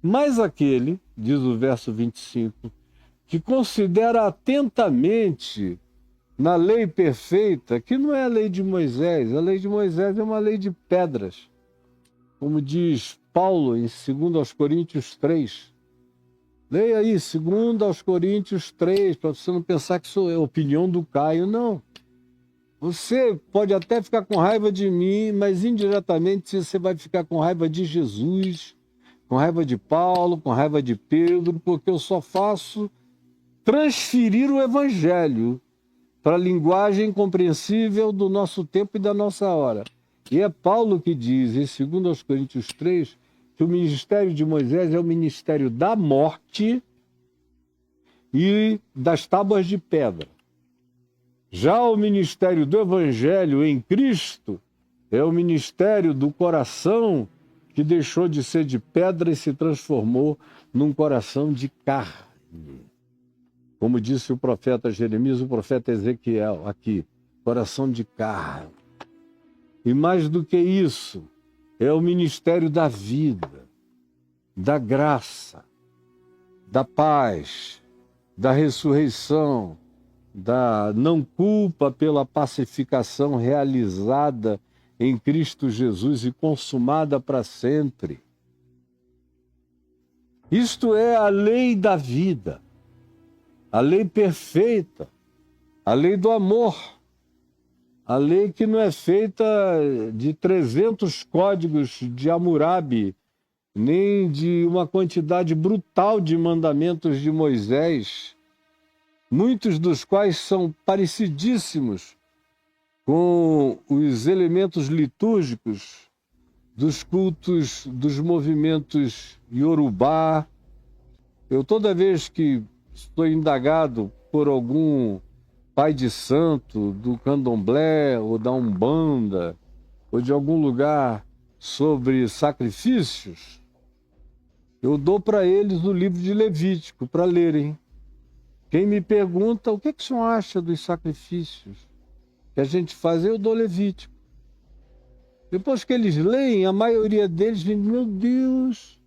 Mas aquele, diz o verso 25, que considera atentamente na lei perfeita, que não é a lei de Moisés, a lei de Moisés é uma lei de pedras, como diz Paulo em 2 Coríntios 3. Leia aí, 2 Coríntios 3, para você não pensar que isso é opinião do Caio, não. Você pode até ficar com raiva de mim, mas indiretamente você vai ficar com raiva de Jesus, com raiva de Paulo, com raiva de Pedro, porque eu só faço transferir o evangelho para a linguagem compreensível do nosso tempo e da nossa hora. E é Paulo que diz, em 2 Coríntios 3, que o ministério de Moisés é o ministério da morte e das tábuas de pedra. Já o ministério do Evangelho em Cristo é o ministério do coração que deixou de ser de pedra e se transformou num coração de carne. Como disse o profeta Jeremias, o profeta Ezequiel aqui, coração de carne. E mais do que isso, é o ministério da vida, da graça, da paz, da ressurreição, da não culpa pela pacificação realizada em Cristo Jesus e consumada para sempre. Isto é a lei da vida, a lei perfeita, a lei do amor, a lei que não é feita de 300 códigos de Hammurabi, nem de uma quantidade brutal de mandamentos de Moisés, muitos dos quais são parecidíssimos com os elementos litúrgicos dos cultos dos movimentos Yorubá. Eu, toda vez que estou indagado por algum pai de santo do candomblé ou da Umbanda ou de algum lugar sobre sacrifícios, eu dou para eles o livro de Levítico para lerem. Quem me pergunta o que o senhor acha dos sacrifícios que a gente faz, eu dou Levítico. Depois que eles leem, a maioria deles diz, meu Deus,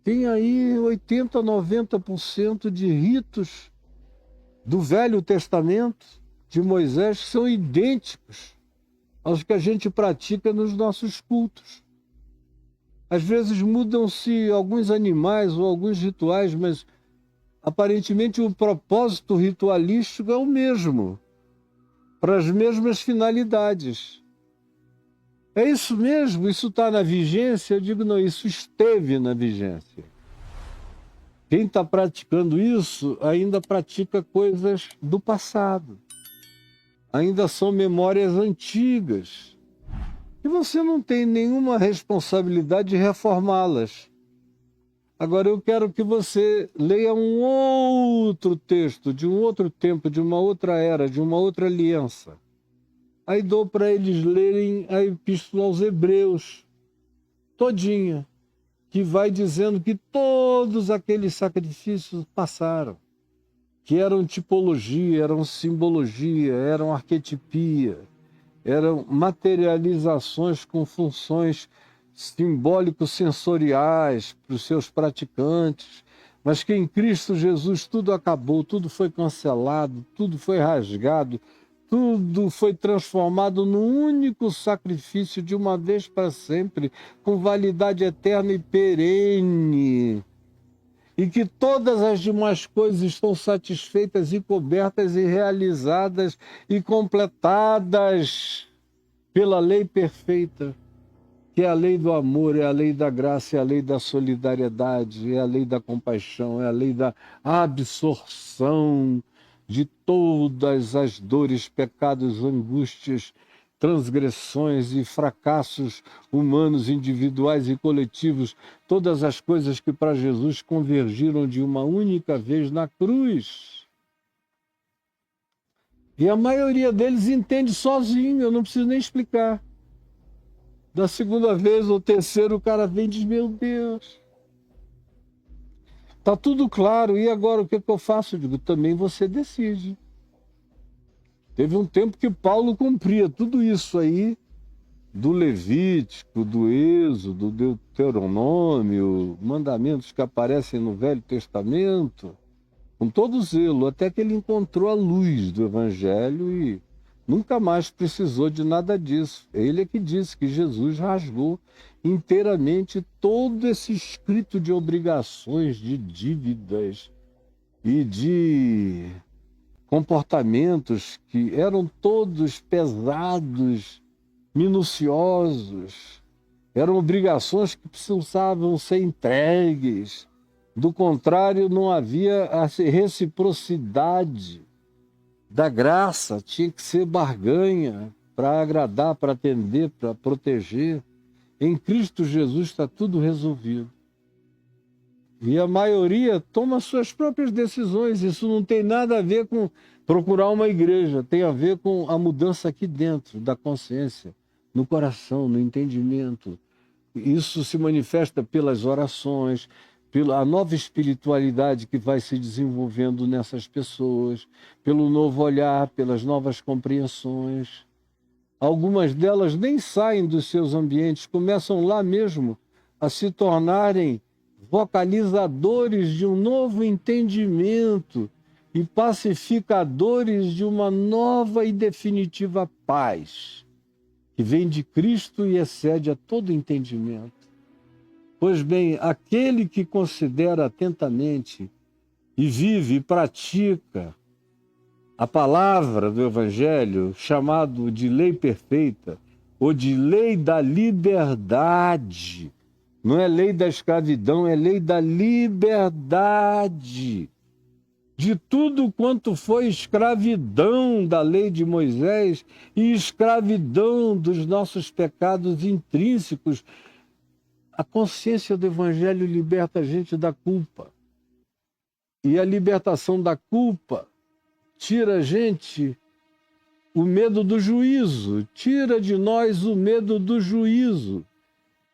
tem aí 80%, 90% de ritos do Velho Testamento, de Moisés, que são idênticos aos que a gente pratica nos nossos cultos. Às vezes mudam-se alguns animais ou alguns rituais, mas aparentemente o propósito ritualístico é o mesmo, para as mesmas finalidades. É isso mesmo? Isso está na vigência? Eu digo, não, isso esteve na vigência. Quem está praticando isso ainda pratica coisas do passado. Ainda são memórias antigas. E você não tem nenhuma responsabilidade de reformá-las. Agora eu quero que você leia um outro texto, de um outro tempo, de uma outra era, de uma outra aliança. Aí dou para eles lerem a Epístola aos Hebreus, todinha, que vai dizendo que todos aqueles sacrifícios passaram, que eram tipologia, eram simbologia, eram arquetipia, eram materializações com funções simbólico-sensoriais para os seus praticantes, mas que em Cristo Jesus tudo acabou, tudo foi cancelado, tudo foi rasgado, tudo foi transformado num único sacrifício de uma vez para sempre, com validade eterna e perene. E que todas as demais coisas estão satisfeitas e cobertas e realizadas e completadas pela lei perfeita, que é a lei do amor, é a lei da graça, é a lei da solidariedade, é a lei da compaixão, é a lei da absorção de todas as dores, pecados, angústias, transgressões e fracassos humanos, individuais e coletivos, todas as coisas que para Jesus convergiram de uma única vez na cruz. E a maioria deles entende sozinho, eu não preciso nem explicar. Da segunda vez ou terceira, o cara vem e diz, meu Deus, está tudo claro, e agora o que eu faço? Eu digo, também você decide. Teve um tempo que Paulo cumpria tudo isso aí do Levítico, do Êxodo, do Deuteronômio, mandamentos que aparecem no Velho Testamento, com todo zelo, até que ele encontrou a luz do Evangelho e nunca mais precisou de nada disso. Ele é que disse que Jesus rasgou inteiramente todo esse escrito de obrigações, de dívidas e de comportamentos que eram todos pesados, minuciosos, eram obrigações que precisavam ser entregues. Do contrário, não havia a reciprocidade da graça, tinha que ser barganha para agradar, para atender, para proteger. Em Cristo Jesus está tudo resolvido. E a maioria toma suas próprias decisões. Isso não tem nada a ver com procurar uma igreja, tem a ver com a mudança aqui dentro da consciência, no coração, no entendimento. Isso se manifesta pelas orações, pela nova espiritualidade que vai se desenvolvendo nessas pessoas, pelo novo olhar, pelas novas compreensões. Algumas delas nem saem dos seus ambientes, começam lá mesmo a se tornarem vocalizadores de um novo entendimento e pacificadores de uma nova e definitiva paz, que vem de Cristo e excede a todo entendimento. Pois bem, aquele que considera atentamente e vive e pratica a palavra do Evangelho, chamado de lei perfeita, ou de lei da liberdade, não é lei da escravidão, é lei da liberdade. De tudo quanto foi escravidão da lei de Moisés e escravidão dos nossos pecados intrínsecos, a consciência do Evangelho liberta a gente da culpa. E a libertação da culpa tira a gente o medo do juízo, tira de nós o medo do juízo.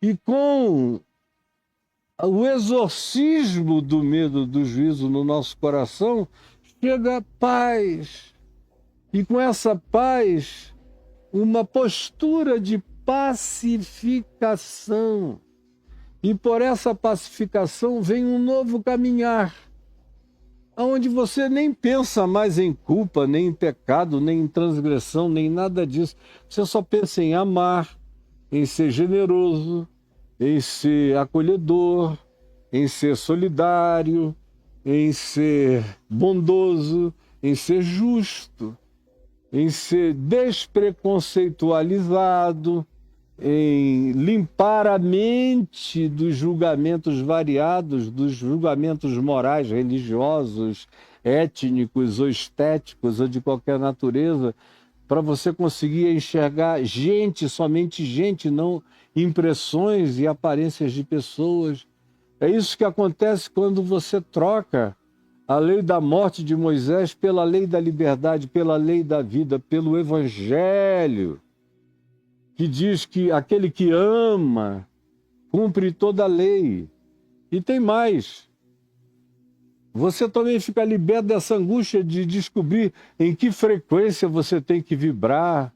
E com o exorcismo do medo do juízo no nosso coração, chega a paz. E com essa paz, uma postura de pacificação. E por essa pacificação vem um novo caminhar, onde você nem pensa mais em culpa, nem em pecado, nem em transgressão, nem nada disso. Você só pensa em amar, em ser generoso, em ser acolhedor, em ser solidário, em ser bondoso, em ser justo, em ser despreconceitualizado, em limpar a mente dos julgamentos variados, dos julgamentos morais, religiosos, étnicos ou estéticos ou de qualquer natureza, para você conseguir enxergar gente, somente gente, não impressões e aparências de pessoas. É isso que acontece quando você troca a lei da morte de Moisés pela lei da liberdade, pela lei da vida, pelo Evangelho, que diz que aquele que ama cumpre toda a lei. E tem mais. Você também fica liberto dessa angústia de descobrir em que frequência você tem que vibrar,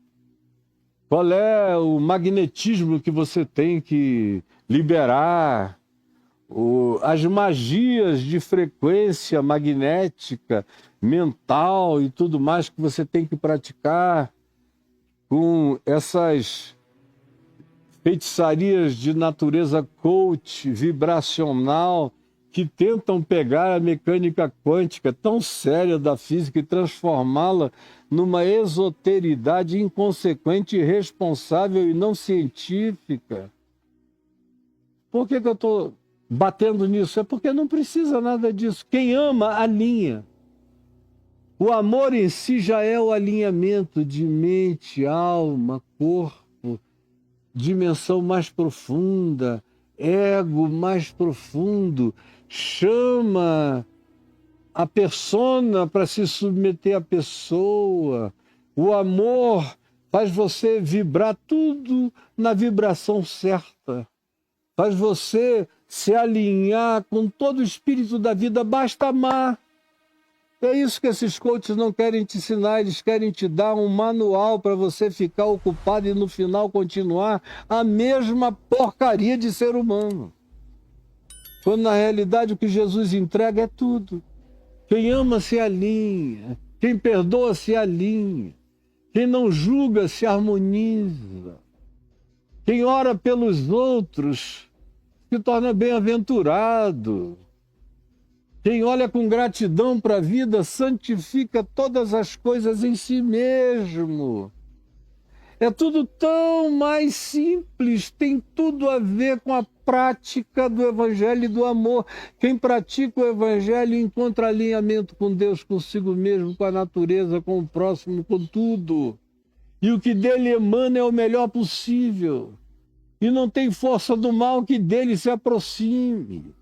qual é o magnetismo que você tem que liberar, as magias de frequência magnética, mental e tudo mais que você tem que praticar com essas feitiçarias de natureza coach, vibracional, que tentam pegar a mecânica quântica tão séria da física e transformá-la numa esoteridade inconsequente, irresponsável e não científica. Por que eu estou batendo nisso? É porque não precisa nada disso. Quem ama, alinha. O amor em si já é o alinhamento de mente, alma, corpo, dimensão mais profunda, ego mais profundo. Chama a persona para se submeter à pessoa. O amor faz você vibrar tudo na vibração certa. Faz você se alinhar com todo o espírito da vida. Basta amar. É isso que esses coaches não querem te ensinar, eles querem te dar um manual para você ficar ocupado e no final continuar a mesma porcaria de ser humano. Quando na realidade o que Jesus entrega é tudo. Quem ama se alinha, quem perdoa se alinha, quem não julga se harmoniza, quem ora pelos outros se torna bem-aventurado. Quem olha com gratidão para a vida santifica todas as coisas em si mesmo. É tudo tão mais simples, tem tudo a ver com a prática do Evangelho e do amor. Quem pratica o Evangelho encontra alinhamento com Deus, consigo mesmo, com a natureza, com o próximo, com tudo. E o que dele emana é o melhor possível. E não tem força do mal que dele se aproxime.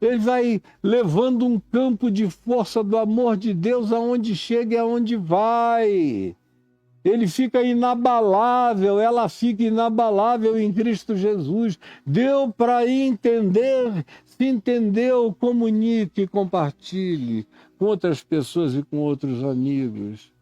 Ele vai levando um campo de força do amor de Deus aonde chega e aonde vai. Ele fica inabalável, ela fica inabalável em Cristo Jesus. Deu para entender, se entendeu, comunique, compartilhe com outras pessoas e com outros amigos.